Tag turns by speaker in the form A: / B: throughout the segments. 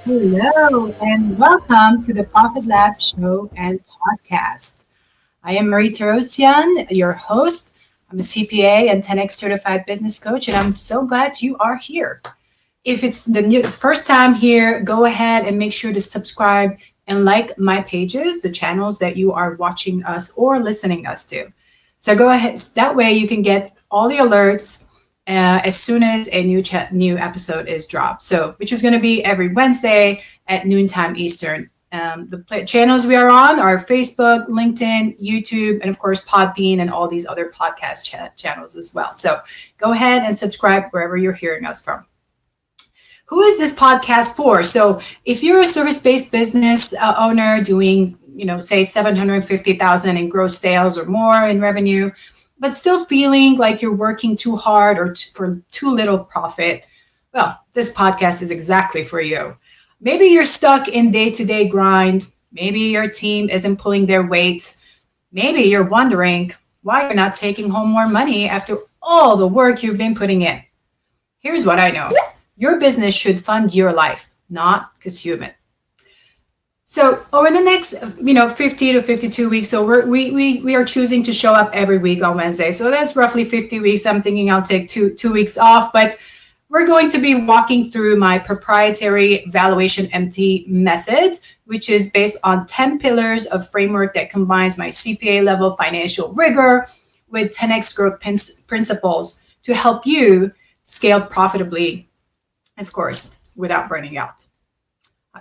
A: Hello and welcome to the Profit Lab Show and Podcast. I am Marie Torossian, your host. I'm a CPA and 10x certified business coach, and I'm so glad you are here. If it's first time here, go ahead and make sure to subscribe and like my pages, the channels that you are watching us or listening us to. So go ahead. That way you can get all the alerts as soon as a new episode is dropped. So, which is going to be every Wednesday at noontime Eastern. The channels we are on are Facebook, LinkedIn, YouTube, and of course Podbean and all these other podcast channels as well. So go ahead and subscribe wherever you're hearing us from. Who is this podcast for? So if you're a service-based business owner doing, say 750,000 in gross sales or more in revenue, but still feeling like you're working too hard or for too little profit, well, this podcast is exactly for you. Maybe you're stuck in day-to-day grind. Maybe your team isn't pulling their weight. Maybe you're wondering why you're not taking home more money after all the work you've been putting in. Here's what I know. Your business should fund your life, not consume it. So over the next, 50 to 52 weeks, so we are choosing to show up every week on Wednesday. So that's roughly 50 weeks. I'm thinking I'll take two weeks off, but we're going to be walking through my proprietary VALUEATION-MT Method, which is based on 10 pillars of framework that combines my CPA level financial rigor with 10x growth principles to help you scale profitably, of course, without burning out.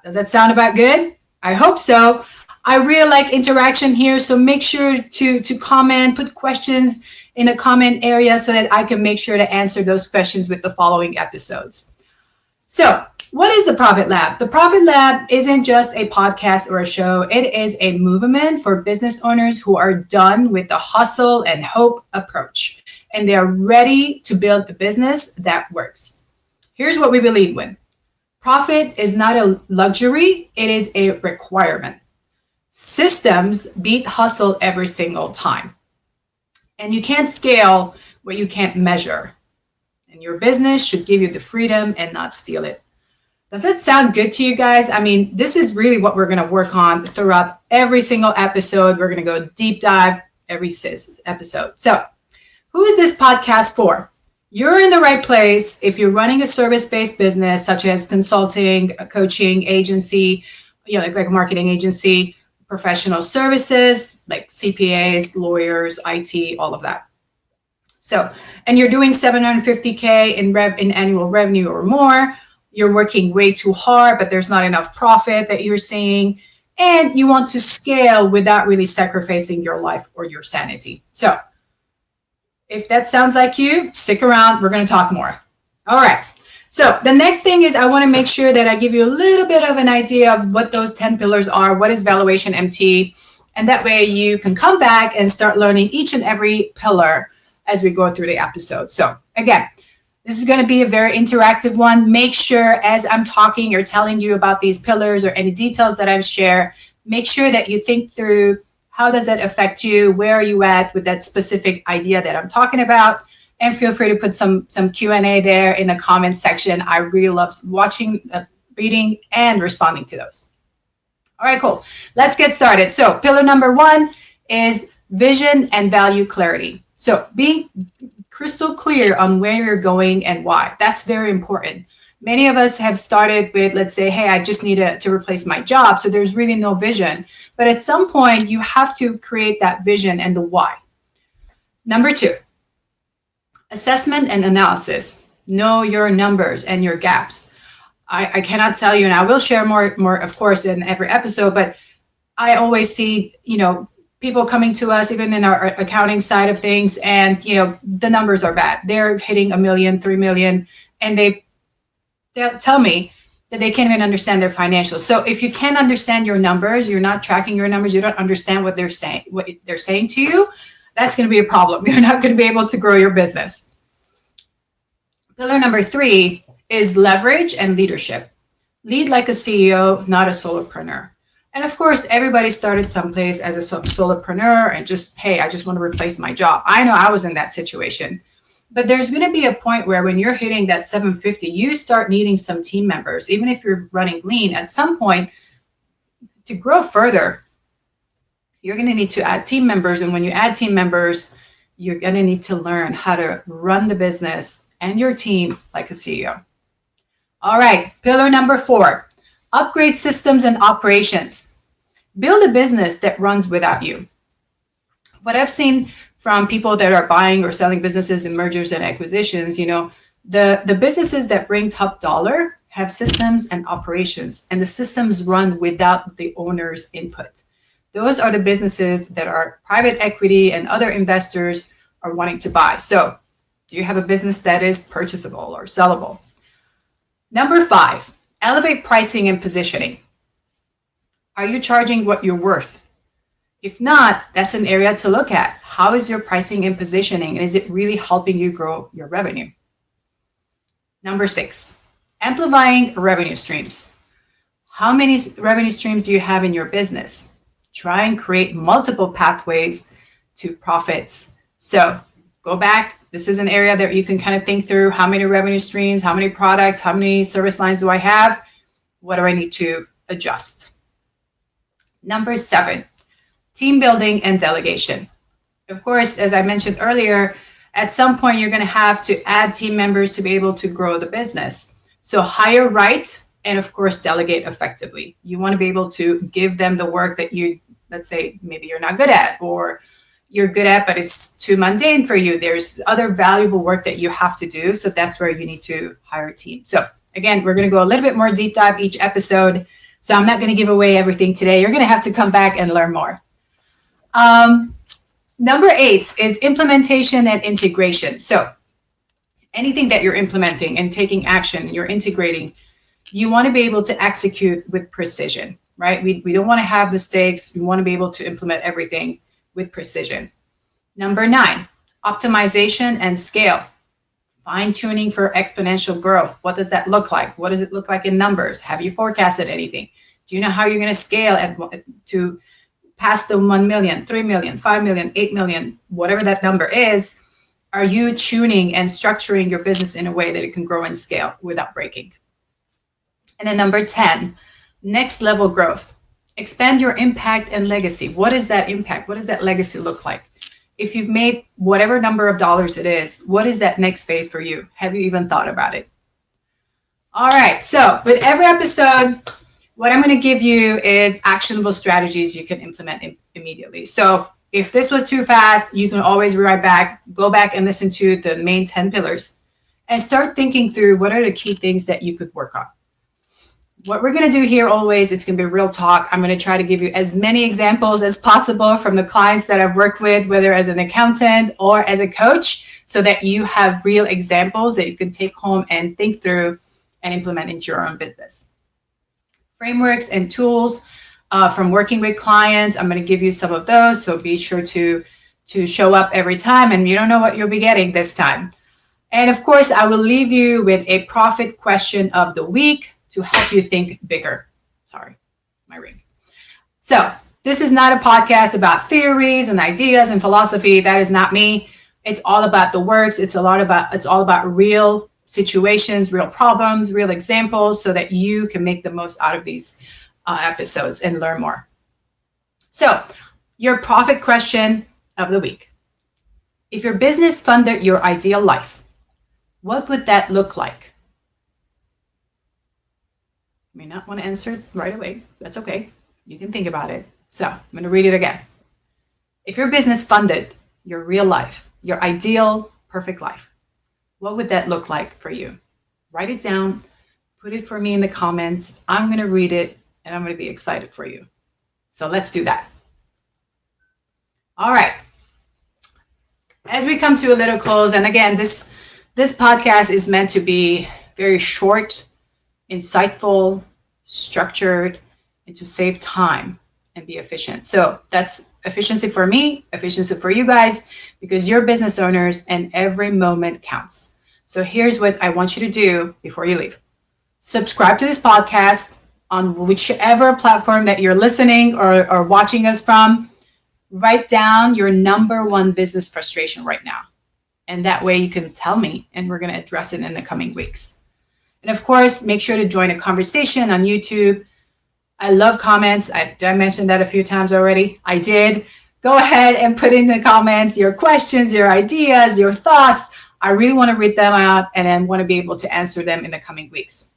A: Does that sound about good? I hope so. I really like interaction here, so make sure to comment, put questions in the comment area so that I can make sure to answer those questions with the following episodes. So, what is the Profit Lab? The Profit Lab isn't just a podcast or a show. It is a movement for business owners who are done with the hustle and hope approach, and they are ready to build a business that works. Here's what we believe in. Profit is not a luxury, it is a requirement. Systems beat hustle every single time. And you can't scale what you can't measure. And your business should give you the freedom and not steal it. Does that sound good to you guys? I mean, this is really what we're going to work on throughout every single episode. We're going to go deep dive every episode. So, who is this podcast for? You're in the right place if you're running a service-based business, such as consulting, a coaching agency, like a marketing agency, professional services, like CPAs, lawyers, IT, all of that. So, and you're doing 750K in annual revenue or more. You're working way too hard, but there's not enough profit that you're seeing, and you want to scale without really sacrificing your life or your sanity. So, if that sounds like you, stick around. We're going to talk more. All right. So the next thing is I want to make sure that I give you a little bit of an idea of what those 10 pillars are. What is VALUEATION-MT? And that way you can come back and start learning each and every pillar as we go through the episode. So again, this is going to be a very interactive one. Make sure as I'm talking or telling you about these pillars or any details that I've shared, make sure that you think through how does that affect you? Where are you at with that specific idea that I'm talking about? And feel free to put some Q&A there in the comment section. I really love watching, reading, and responding to those. All right, cool. Let's get started. So pillar number 1 is vision and value clarity. So being crystal clear on where you're going and why. That's very important. Many of us have started with, let's say, hey, I just need to replace my job. So there's really no vision. But at some point, you have to create that vision and the why. Number 2, assessment and analysis. Know your numbers and your gaps. I cannot tell you, and I will share more, of course, in every episode, but I always see, people coming to us, even in our accounting side of things, and, the numbers are bad. They're hitting 1 million, 3 million, and they'll tell me that they can't even understand their financials. So if you can't understand your numbers, you're not tracking your numbers, you don't understand what they're saying to you, that's going to be a problem. You're not going to be able to grow your business. Pillar number 3 is leverage and leadership. Lead like a CEO, not a solopreneur. And of course, everybody started someplace as a solopreneur and just, hey, I just want to replace my job. I know I was in that situation. But there's going to be a point where when you're hitting that 750, you start needing some team members. Even if you're running lean, at some point to grow further, you're going to need to add team members. And when you add team members, you're going to need to learn how to run the business and your team like a CEO. All right, pillar number 4, upgrade systems and operations. Build a business that runs without you. What I've seen from people that are buying or selling businesses in mergers and acquisitions, the businesses that bring top dollar have systems and operations, and the systems run without the owner's input. Those are the businesses that our private equity and other investors are wanting to buy. So do you have a business that is purchasable or sellable? Number 5, elevate pricing and positioning. Are you charging what you're worth? If not, that's an area to look at. How is your pricing and positioning? And is it really helping you grow your revenue? Number 6, amplifying revenue streams. How many revenue streams do you have in your business? Try and create multiple pathways to profits. So go back. This is an area that you can kind of think through. How many revenue streams, how many products, how many service lines do I have? What do I need to adjust? Number 7, team building and delegation. Of course, as I mentioned earlier, at some point you're going to have to add team members to be able to grow the business. So hire right, and of course, delegate effectively. You want to be able to give them the work that let's say, maybe you're not good at, or you're good at, but it's too mundane for you. There's other valuable work that you have to do. So that's where you need to hire a team. So again, we're going to go a little bit more deep dive each episode. So I'm not going to give away everything today. You're going to have to come back and learn more. Number 8 is implementation and integration. So anything that you're implementing and taking action, you're integrating, you want to be able to execute with precision, right? We don't want to have mistakes. We want to be able to implement everything with precision. Number 9, optimization and scale. Fine-tuning for exponential growth. What does that look like? What does it look like in numbers? Have you forecasted anything? Do you know how you're going to scale to past the 1 million, 3 million, 5 million, 8 million, whatever that number is? Are you tuning and structuring your business in a way that it can grow and scale without breaking? And then number 10, next level growth. Expand your impact and legacy. What is that impact? What does that legacy look like? If you've made whatever number of dollars it is, what is that next phase for you? Have you even thought about it? All right, so with every episode, what I'm going to give you is actionable strategies you can implement immediately. So if this was too fast, you can always rewrite back, go back and listen to the main 10 pillars and start thinking through what are the key things that you could work on. What we're going to do here always, it's going to be real talk. I'm going to try to give you as many examples as possible from the clients that I've worked with, whether as an accountant or as a coach, so that you have real examples that you can take home and think through and implement into your own business. Frameworks and tools from working with clients. I'm going to give you some of those, so be sure to show up every time, and you don't know what you'll be getting this time. And of course, I will leave you with a profit question of the week to help you think bigger. Sorry, my ring. So this is not a podcast about theories and ideas and philosophy. That is not me. It's all about the works. It's all about real situations, real problems, real examples, so that you can make the most out of these episodes and learn more. So your profit question of the week. If your business funded your ideal life, what would that look like? You may not want to answer right away. That's okay. You can think about it. So I'm going to read it again. If your business funded your real life, your ideal perfect life, what would that look like for you? Write it down. Put it for me in the comments. I'm going to read it, and I'm going to be excited for you. So let's do that. All right. As we come to a little close, and again, this podcast is meant to be very short, insightful, structured, and to save time and be efficient. So that's efficiency for me, efficiency for you guys, because you're business owners and every moment counts. So here's what I want you to do before you leave. Subscribe to this podcast on whichever platform that you're listening or watching us from. Write down your number one business frustration right now And that way you can tell me, and we're going to address it in the coming weeks. And of course, make sure to join a conversation on YouTube. I love comments. Did I mention that a few times already? I did. Go ahead and put in the comments your questions, your ideas, your thoughts. I really want to read them out, and I want to be able to answer them in the coming weeks.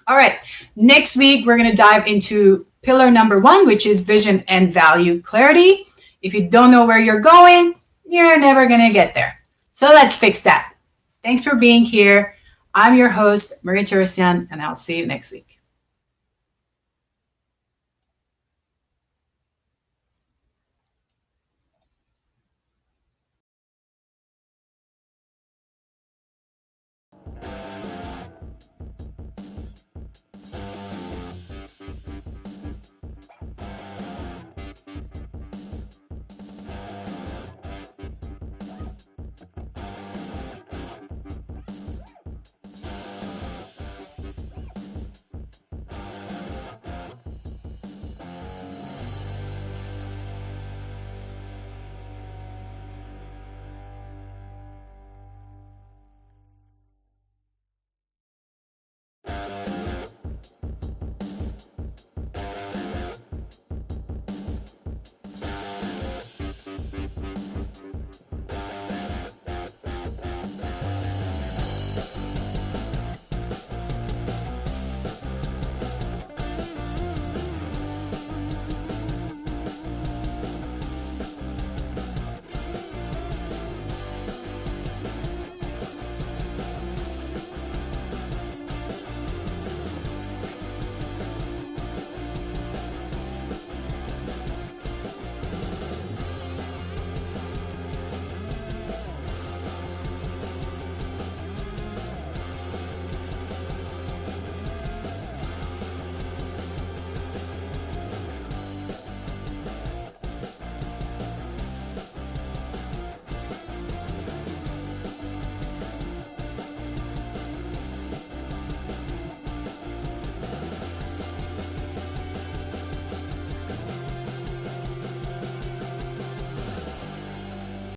A: All right, next week, we're going to dive into pillar number 1, which is vision and value clarity. If you don't know where you're going, you're never going to get there. So let's fix that. Thanks for being here. I'm your host, Marie Torossian, and I'll see you next week.